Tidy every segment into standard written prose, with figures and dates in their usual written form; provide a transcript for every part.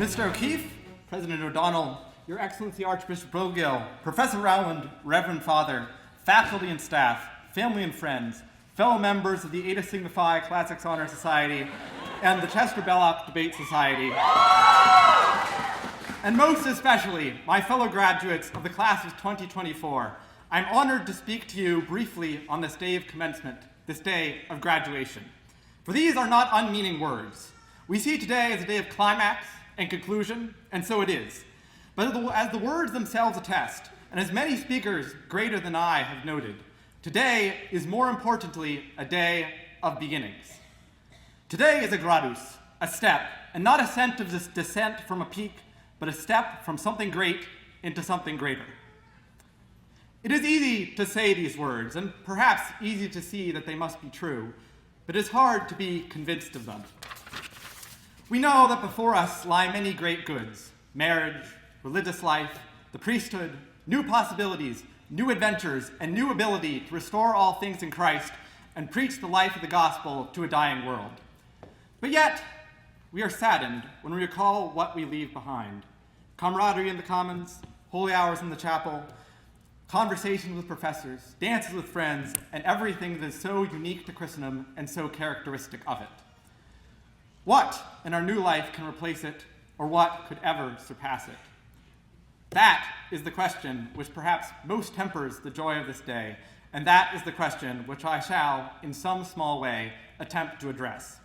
Mr. O'Keefe, President O'Donnell, Your Excellency Archbishop Bogill, Professor Rowland, Reverend Father, faculty and staff, family and friends, fellow members of the Eta Sigma Phi Classics Honor Society and the Chester Belloc Debate Society, and most especially my fellow graduates of the class of 2024, I'm honored to speak to you briefly on this day of commencement, this day of graduation. For these are not unmeaning words. We see today as a day of climax and conclusion, and so it is. But as the words themselves attest, and as many speakers greater than I have noted, today is more importantly a day of beginnings. Today is a gradus, a step, and not a scent of this descent from a peak, but a step from something great into something greater. It is easy to say these words, and perhaps easy to see that they must be true, but it is hard to be convinced of them. We know that before us lie many great goods: marriage, religious life, the priesthood, new possibilities, new adventures, and new ability to restore all things in Christ and preach the life of the gospel to a dying world. But yet, we are saddened when we recall what we leave behind: camaraderie in the commons, holy hours in the chapel, conversations with professors, dances with friends, and everything that is so unique to Christendom and so characteristic of it. What in our new life can replace it, or what could ever surpass it? That is the question which perhaps most tempers the joy of this day, and that is the question which I shall, in some small way, attempt to address.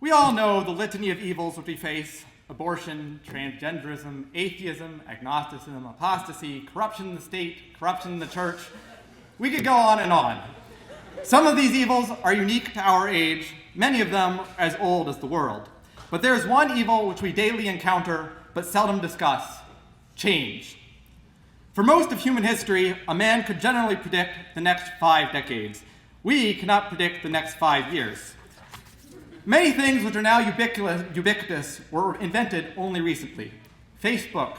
We all know the litany of evils which we face: abortion, transgenderism, atheism, agnosticism, apostasy, corruption in the state, corruption in the church. We could go on and on. Some of these evils are unique to our age, many of them as old as the world. But there is one evil which we daily encounter but seldom discuss: change. For most of human history, a man could generally predict the next 5 decades. We cannot predict the next 5 years. Many things which are now ubiquitous were invented only recently. Facebook,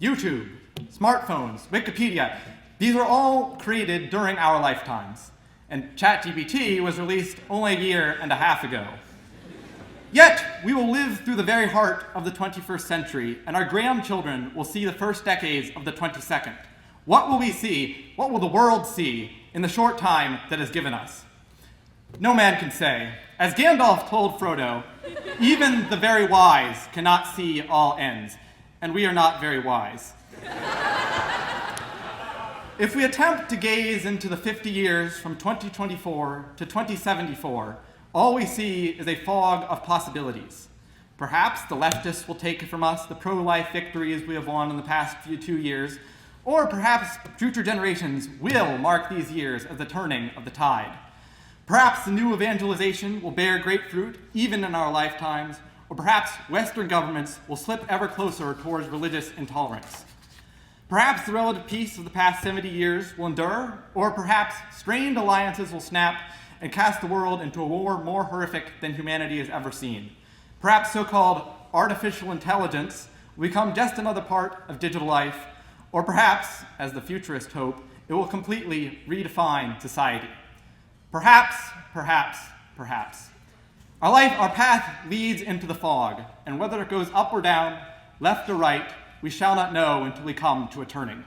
YouTube, smartphones, Wikipedia, these were all created during our lifetimes. And ChatGPT was released only a year and a half ago. Yet, we will live through the very heart of the 21st century, and our grandchildren will see the first decades of the 22nd. What will we see? What will the world see in the short time that is given us? No man can say. As Gandalf told Frodo, even the very wise cannot see all ends, and we are not very wise. If we attempt to gaze into the 50 years from 2024 to 2074, all we see is a fog of possibilities. Perhaps the leftists will take from us the pro-life victories we have won in the past 2 years, or perhaps future generations will mark these years as the turning of the tide. Perhaps the new evangelization will bear great fruit even in our lifetimes, or perhaps Western governments will slip ever closer towards religious intolerance. Perhaps the relative peace of the past 70 years will endure, or perhaps strained alliances will snap and cast the world into a war more horrific than humanity has ever seen. Perhaps so-called artificial intelligence will become just another part of digital life, or perhaps, as the futurists hope, it will completely redefine society. Perhaps, perhaps, perhaps. Our path leads into the fog, and whether it goes up or down, left or right, we shall not know until we come to a turning.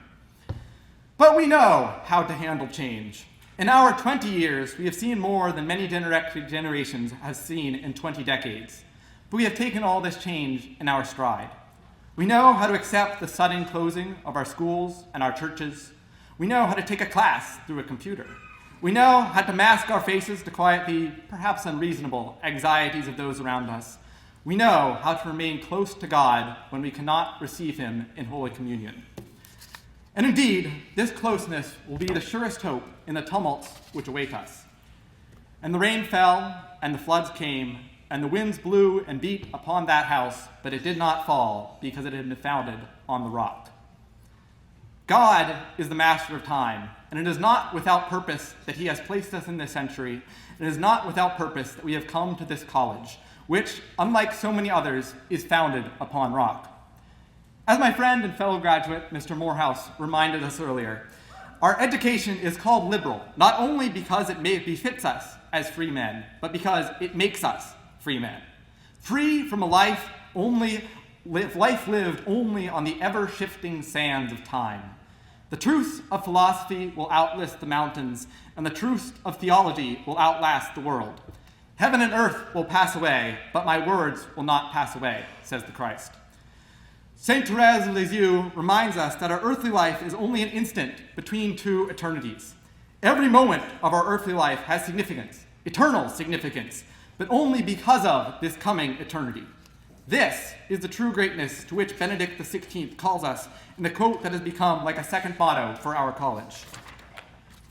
But we know how to handle change. In our 20 years, we have seen more than many generations have seen in 20 decades. But we have taken all this change in our stride. We know how to accept the sudden closing of our schools and our churches. We know how to take a class through a computer. We know how to mask our faces to quiet the perhaps unreasonable anxieties of those around us. We know how to remain close to God when we cannot receive him in Holy Communion. And indeed, this closeness will be the surest hope in the tumults which await us. And the rain fell, and the floods came, and the winds blew and beat upon that house, but it did not fall because it had been founded on the rock. God is the master of time, and it is not without purpose that he has placed us in this century. It is not without purpose that we have come to this college, which, unlike so many others, is founded upon rock. As my friend and fellow graduate, Mr. Morehouse, reminded us earlier, our education is called liberal, not only because it befits us as free men, but because it makes us free men. Free from a life life lived only on the ever-shifting sands of time. The truths of philosophy will outlist the mountains, and the truths of theology will outlast the world. Heaven and earth will pass away, but my words will not pass away, says the Christ. Saint Therese of Lisieux reminds us that our earthly life is only an instant between two eternities. Every moment of our earthly life has significance, eternal significance, but only because of this coming eternity. This is the true greatness to which Benedict XVI calls us in the quote that has become like a second motto for our college.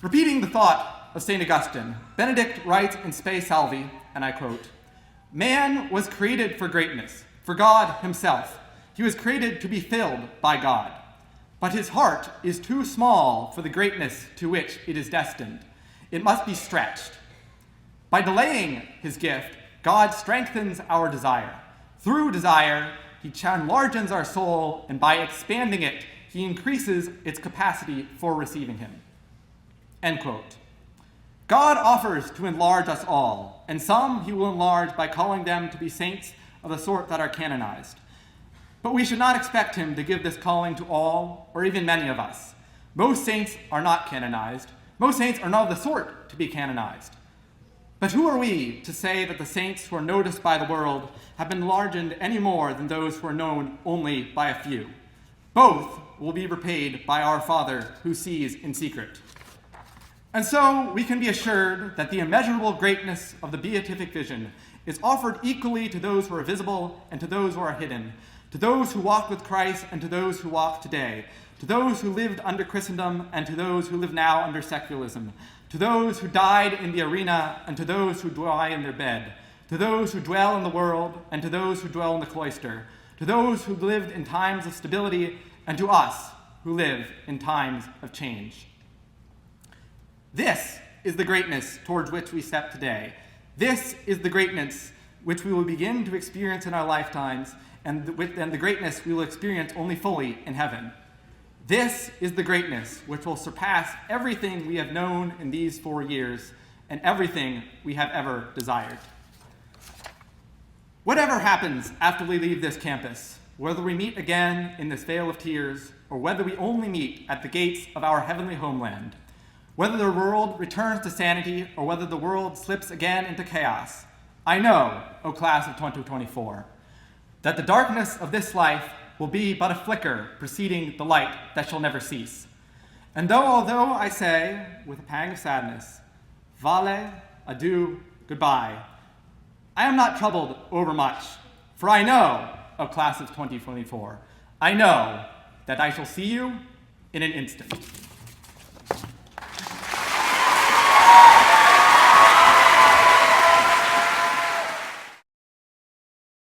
Repeating the thought of St. Augustine, Benedict writes in Spe Salvi, and I quote, "Man was created for greatness, for God himself. He was created to be filled by God. But his heart is too small for the greatness to which it is destined. It must be stretched. By delaying his gift, God strengthens our desire. Through desire, he enlarges our soul, and by expanding it, he increases its capacity for receiving him." End quote. God offers to enlarge us all, and some he will enlarge by calling them to be saints of the sort that are canonized. But we should not expect him to give this calling to all, or even many of us. Most saints are not canonized. Most saints are not of the sort to be canonized. But who are we to say that the saints who are noticed by the world have been enlarged any more than those who are known only by a few? Both will be repaid by our Father who sees in secret. And so we can be assured that the immeasurable greatness of the beatific vision is offered equally to those who are visible and to those who are hidden, to those who walk with Christ and to those who walk today, to those who lived under Christendom and to those who live now under secularism, to those who died in the arena and to those who die in their bed, to those who dwell in the world and to those who dwell in the cloister, to those who lived in times of stability and to us who live in times of change. This is the greatness towards which we step today. This is the greatness which we will begin to experience in our lifetimes, and the greatness we will experience only fully in heaven. This is the greatness which will surpass everything we have known in these 4 years and everything we have ever desired. Whatever happens after we leave this campus, whether we meet again in this vale of tears or whether we only meet at the gates of our heavenly homeland, whether the world returns to sanity or whether the world slips again into chaos, I know, O class of 2024, that the darkness of this life will be but a flicker preceding the light that shall never cease. And although I say, with a pang of sadness, vale, adieu, goodbye, I am not troubled overmuch, for I know, O class of 2024, I know that I shall see you in an instant.